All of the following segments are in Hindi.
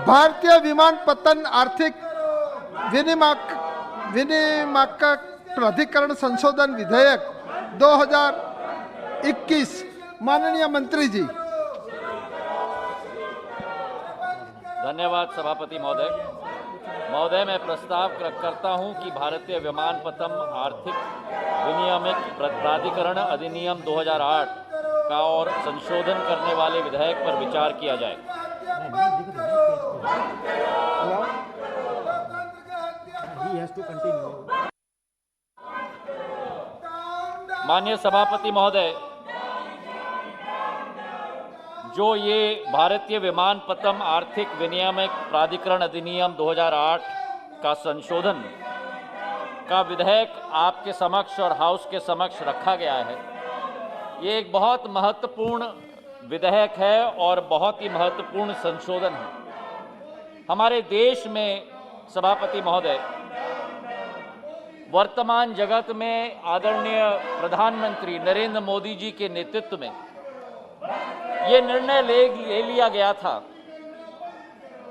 भारतीय विमानपत्तन आर्थिक विनियामक प्राधिकरण संशोधन विधेयक 2021। माननीय मंत्री जी। धन्यवाद सभापति महोदय। मैं प्रस्ताव करता हूं कि भारतीय विमानपत्तन आर्थिक विनियामक प्राधिकरण अधिनियम 2008 का और संशोधन करने वाले विधेयक पर विचार किया जाए। माननीय सभापति महोदय, जो ये भारतीय विमानपत्तन आर्थिक विनियामक प्राधिकरण अधिनियम 2008 का संशोधन का विधेयक आपके समक्ष और हाउस के समक्ष रखा गया है, ये एक बहुत महत्वपूर्ण विधेयक है और बहुत ही महत्वपूर्ण संशोधन है। हमारे देश में सभापति महोदय, वर्तमान जगत में आदरणीय प्रधानमंत्री नरेंद्र मोदी जी के नेतृत्व में ये निर्णय ले लिया गया था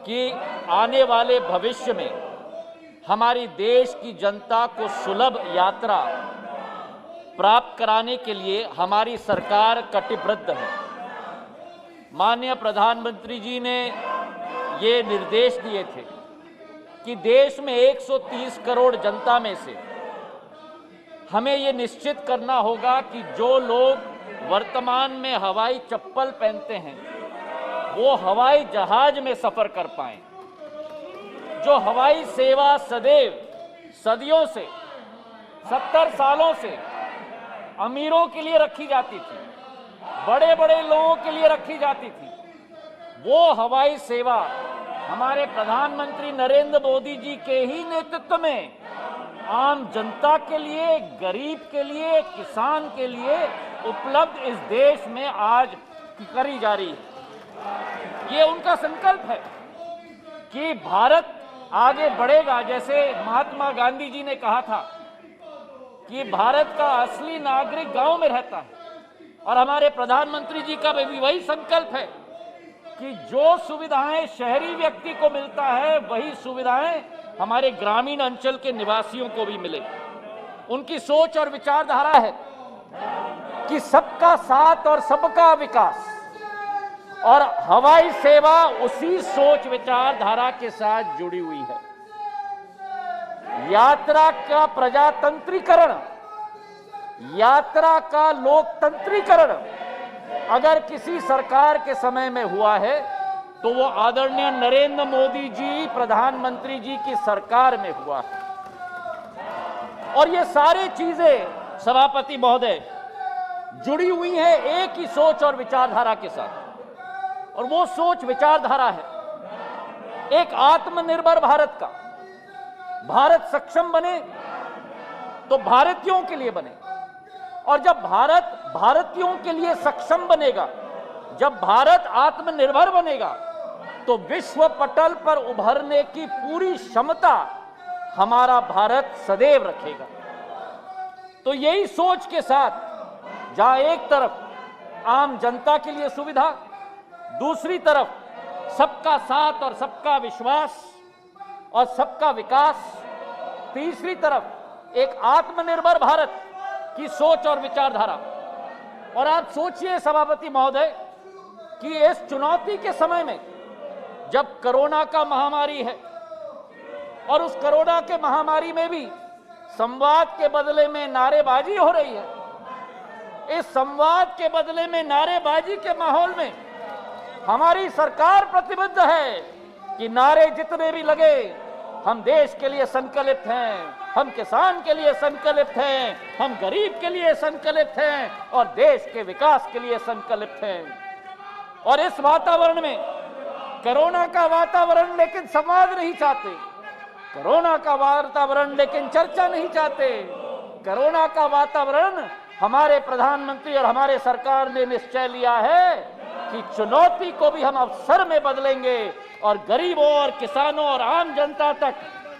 कि आने वाले भविष्य में हमारी देश की जनता को सुलभ यात्रा प्राप्त कराने के लिए हमारी सरकार कटिबद्ध है। माननीय प्रधानमंत्री जी ने ये निर्देश दिए थे कि देश में 130 करोड़ जनता में से हमें ये निश्चित करना होगा कि जो लोग वर्तमान में हवाई चप्पल पहनते हैं वो हवाई जहाज में सफर कर पाएं। जो हवाई सेवा सदैव सदियों से 70 सालों से अमीरों के लिए रखी जाती थी, बड़े बड़े लोगों के लिए रखी जाती थी, वो हवाई सेवा हमारे प्रधानमंत्री नरेंद्र मोदी जी के ही नेतृत्व में आम जनता के लिए, गरीब के लिए, किसान के लिए उपलब्ध इस देश में आज करी जा रही है। ये उनका संकल्प है कि भारत आगे बढ़ेगा। जैसे महात्मा गांधी जी ने कहा था कि भारत का असली नागरिक गांव में रहता है, और हमारे प्रधानमंत्री जी का भी वही संकल्प है कि जो सुविधाएं शहरी व्यक्ति को मिलता है वही सुविधाएं हमारे ग्रामीण अंचल के निवासियों को भी मिले। उनकी सोच और विचारधारा है कि सबका साथ और सबका विकास, और हवाई सेवा उसी सोच विचारधारा के साथ जुड़ी हुई है। यात्रा का प्रजातंत्रीकरण, यात्रा का लोकतंत्रीकरण अगर किसी सरकार के समय में हुआ है तो वो आदरणीय नरेंद्र मोदी जी प्रधानमंत्री जी की सरकार में हुआ है। और ये सारी चीजें सभापति महोदय जुड़ी हुई हैं एक ही सोच और विचारधारा के साथ, और वो सोच विचारधारा है एक आत्मनिर्भर भारत का। भारत सक्षम बने तो भारतीयों के लिए बने, और जब भारत भारतीयों के लिए सक्षम बनेगा, जब भारत आत्मनिर्भर बनेगा, तो विश्व पटल पर उभरने की पूरी क्षमता हमारा भारत सदैव रखेगा। तो यही सोच के साथ जहां एक तरफ आम जनता के लिए सुविधा, दूसरी तरफ सबका साथ और सबका विश्वास और सबका विकास, तीसरी तरफ एक आत्मनिर्भर भारत की सोच और विचारधारा। और आप सोचिए सभापति महोदय कि इस चुनौती के समय में जब कोरोना का महामारी है, और उस कोरोना के महामारी में भी संवाद के बदले में नारेबाजी हो रही है, इस संवाद के बदले में नारेबाजी के माहौल में हमारी सरकार प्रतिबद्ध है कि नारे जितने भी लगे, हम देश के लिए संकल्पित हैं, हम किसान के लिए संकल्पित हैं, हम गरीब के लिए संकल्पित हैं, और देश के विकास के लिए संकल्पित हैं। और इस वातावरण में कोरोना का वातावरण लेकिन संवाद नहीं चाहते, कोरोना का वातावरण लेकिन चर्चा नहीं चाहते, कोरोना का वातावरण हमारे प्रधानमंत्री और हमारे सरकार ने निश्चय लिया है कि चुनौती को भी हम अवसर में बदलेंगे, और गरीबों और किसानों और आम जनता तक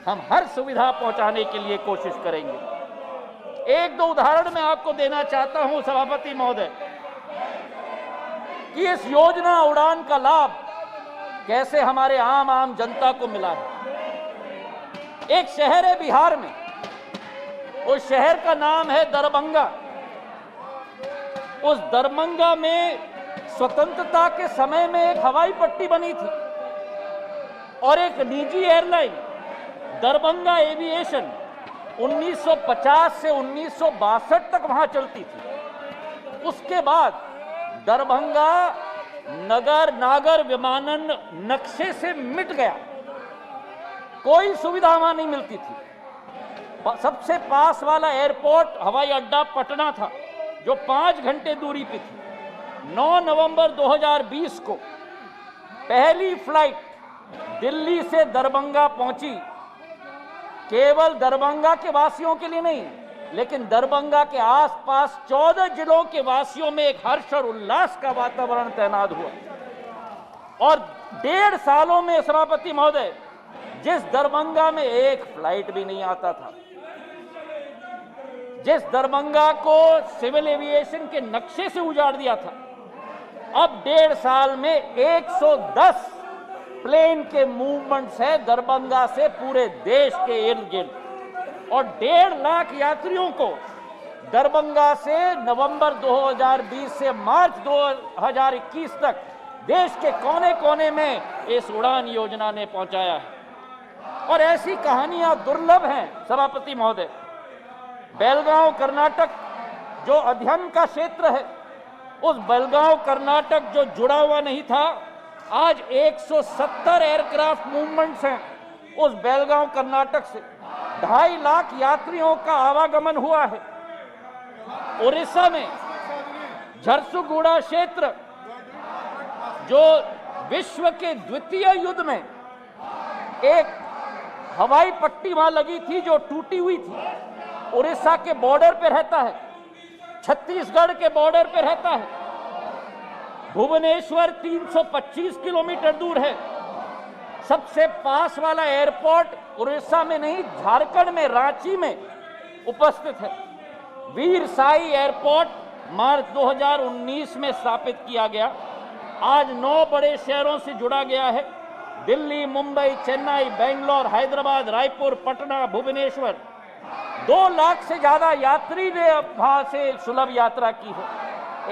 हम हर सुविधा पहुंचाने के लिए कोशिश करेंगे। एक दो उदाहरण मैं आपको देना चाहता हूं सभापति महोदय कि इस योजना उड़ान का लाभ कैसे हमारे आम जनता को मिला है। एक शहर है बिहार में, उस शहर का नाम है दरभंगा। उस दरभंगा में स्वतंत्रता के समय में एक हवाई पट्टी बनी थी और एक निजी एयरलाइन दरभंगा एविएशन 1950 से 1962 तक वहां चलती थी। उसके बाद दरभंगा नागर विमानन नक्शे से मिट गया, कोई सुविधा वहां नहीं मिलती थी। सबसे पास वाला एयरपोर्ट हवाई अड्डा पटना था जो 5 घंटे दूरी पे थी। 9 नवंबर 2020 को पहली फ्लाइट दिल्ली से दरभंगा पहुंची। केवल दरभंगा के वासियों के लिए नहीं, लेकिन दरभंगा के आसपास 14 जिलों के वासियों में एक हर्ष और उल्लास का वातावरण तैनात हुआ। और 1.5 सालों में सभापति महोदय, जिस दरभंगा में एक फ्लाइट भी नहीं आता था, जिस दरभंगा को सिविल एविएशन के नक्शे से उजाड़ दिया था, अब 1.5 साल में 110 प्लेन के मूवमेंट्स है दरभंगा से पूरे देश के इर्द गिर्द। और 1.5 लाख यात्रियों को दरभंगा से नवंबर 2020 से मार्च 2021 तक देश के कोने कोने में इस उड़ान योजना ने पहुंचाया है। और ऐसी कहानियां दुर्लभ हैं सभापति महोदय। बेलगांव कर्नाटक जो अध्ययन का क्षेत्र है, उस बेलगांव कर्नाटक जो जुड़ा हुआ नहीं था, आज 170 एयरक्राफ्ट मूवमेंट्स हैं उस बेलगांव कर्नाटक से। 2.5 लाख यात्रियों का आवागमन हुआ है। उड़ीसा में झरसुगुड़ा क्षेत्र जो विश्व के द्वितीय युद्ध में एक हवाई पट्टी वहां लगी थी जो टूटी हुई थी, उड़ीसा के बॉर्डर पे रहता है, छत्तीसगढ़ के बॉर्डर पे रहता है। भुवनेश्वर 325 किलोमीटर दूर है। सबसे पास वाला एयरपोर्ट उड़ीसा में नहीं, झारखंड में रांची में उपस्थित है। वीर साई एयरपोर्ट मार्च 2019 में स्थापित किया गया। आज 9 बड़े शहरों से जुड़ा गया है। दिल्ली, मुंबई, चेन्नई, बेंगलोर, हैदराबाद, रायपुर, पटना, भुवनेश्वर। 2 लाख से ज्यादा यात्री ने वहां से सुलभ यात्रा की है।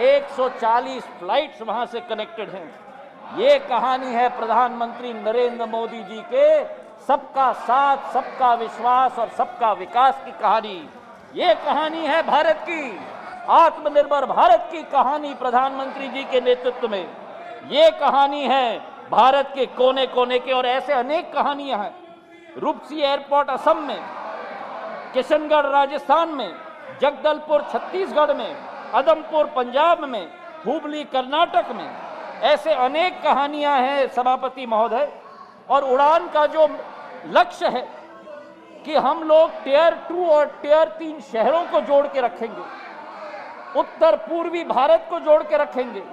140 फ्लाइट्स वहां से कनेक्टेड हैं। ये कहानी है प्रधानमंत्री नरेंद्र मोदी जी के सबका साथ, सबका विश्वास और सबका विकास की कहानी। ये कहानी है भारत की, आत्मनिर्भर भारत की कहानी प्रधानमंत्री जी के नेतृत्व में। ये कहानी है भारत के कोने कोने के, और ऐसे अनेक कहानियां हैं। रूपसी एयरपोर्ट असम में, किशनगढ़ राजस्थान में, जगदलपुर छत्तीसगढ़ में, अदमपुर पंजाब में, हुबली कर्नाटक में, ऐसे अनेक कहानियां हैं सभापति महोदय। और उड़ान का जो लक्ष्य है कि हम लोग टियर 2 और टियर 3 शहरों को जोड़ के रखेंगे, उत्तर पूर्वी भारत को जोड़ के रखेंगे,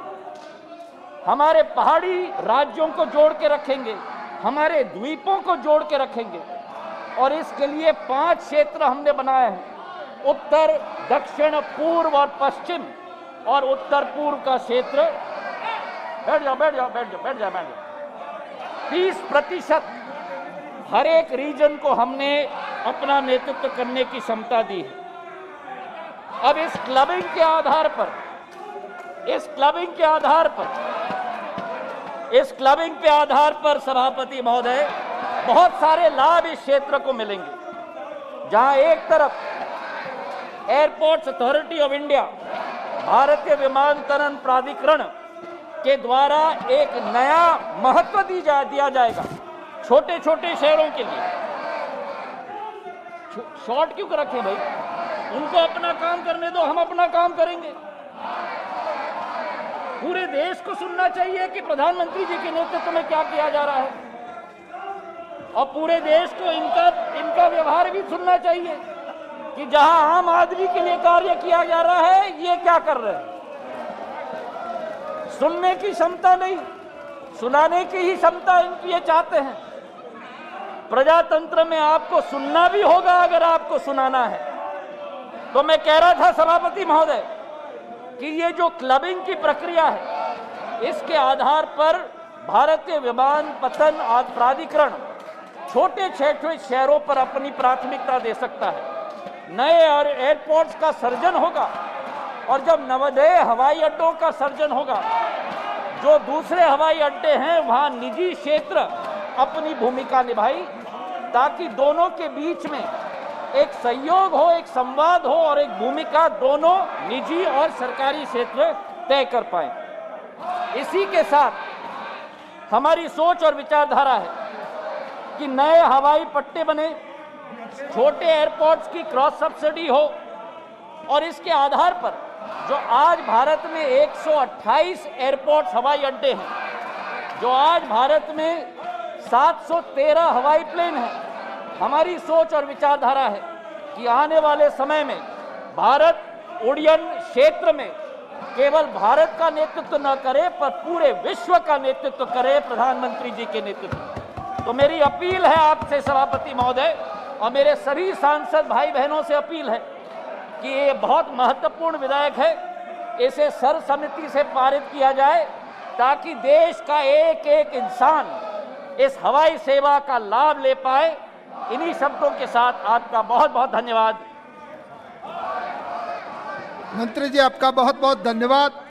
हमारे पहाड़ी राज्यों को जोड़ के रखेंगे, हमारे द्वीपों को जोड़ के रखेंगे। और इसके लिए 5 क्षेत्र हमने बनाए हैं, उत्तर, दक्षिण, पूर्व और पश्चिम। और उत्तर पूर्व का क्षेत्र, बैठ जाओ 30% हर एक रीजन को हमने अपना नेतृत्व करने की क्षमता दी है। अब इस क्लबिंग के आधार पर सभापति महोदय बहुत सारे लाभ इस क्षेत्र को मिलेंगे। जहां एक तरफ एयरपोर्ट्स अथॉरिटी ऑफ इंडिया, भारतीय विमानतरण प्राधिकरण के द्वारा एक नया महत्व दिया जाएगा छोटे छोटे शहरों के लिए। शॉर्ट क्यों रखें भाई, उनको अपना काम करने दो, हम अपना काम करेंगे। पूरे देश को सुनना चाहिए कि प्रधानमंत्री जी के नेतृत्व में क्या किया जा रहा है, और पूरे देश को इनका व्यवहार भी सुनना चाहिए कि जहां आम आदमी के लिए कार्य किया जा रहा है, ये क्या कर रहे हैं। सुनने की क्षमता नहीं, सुनाने की ही क्षमता इनकी ये चाहते हैं। प्रजातंत्र में आपको सुनना भी होगा अगर आपको सुनाना है। तो मैं कह रहा था सभापति महोदय कि ये जो क्लबिंग की प्रक्रिया है, इसके आधार पर भारतीय विमानपत्तन प्राधिकरण छोटे छोटे शहरों पर अपनी प्राथमिकता दे सकता है। नए एयरपोर्ट्स का सर्जन होगा और जब नए हवाई अड्डों का सर्जन होगा, जो दूसरे हवाई अड्डे हैं वहां निजी क्षेत्र अपनी भूमिका निभाई, ताकि दोनों के बीच में एक सहयोग हो, एक संवाद हो और एक भूमिका दोनों निजी और सरकारी क्षेत्र तय कर पाए। इसी के साथ हमारी सोच और विचारधारा है कि नए हवाई पट्टे बने, छोटे एयरपोर्ट्स की क्रॉस सब्सिडी हो और इसके आधार पर जो आज भारत में 128 एयरपोर्ट्स हवाई अड्डे हैं, जो आज भारत में 713 हवाई प्लेन हैं, हमारी सोच और विचारधारा है कि आने वाले समय में भारत उड़ान क्षेत्र में केवल भारत का नेतृत्व न करे पर पूरे विश्व का नेतृत्व करे प्रधानमंत्री जी के नेतृत्व। तो मेरी अपील है आपसे सभापति महोदय और मेरे सभी सांसद भाई बहनों से अपील है कि ये बहुत महत्वपूर्ण विधेयक है, इसे सर्वसम्मति से पारित किया जाए ताकि देश का एक एक इंसान इस हवाई सेवा का लाभ ले पाए। इन्हीं शब्दों के साथ आपका बहुत बहुत धन्यवाद। मंत्री जी, आपका बहुत बहुत धन्यवाद।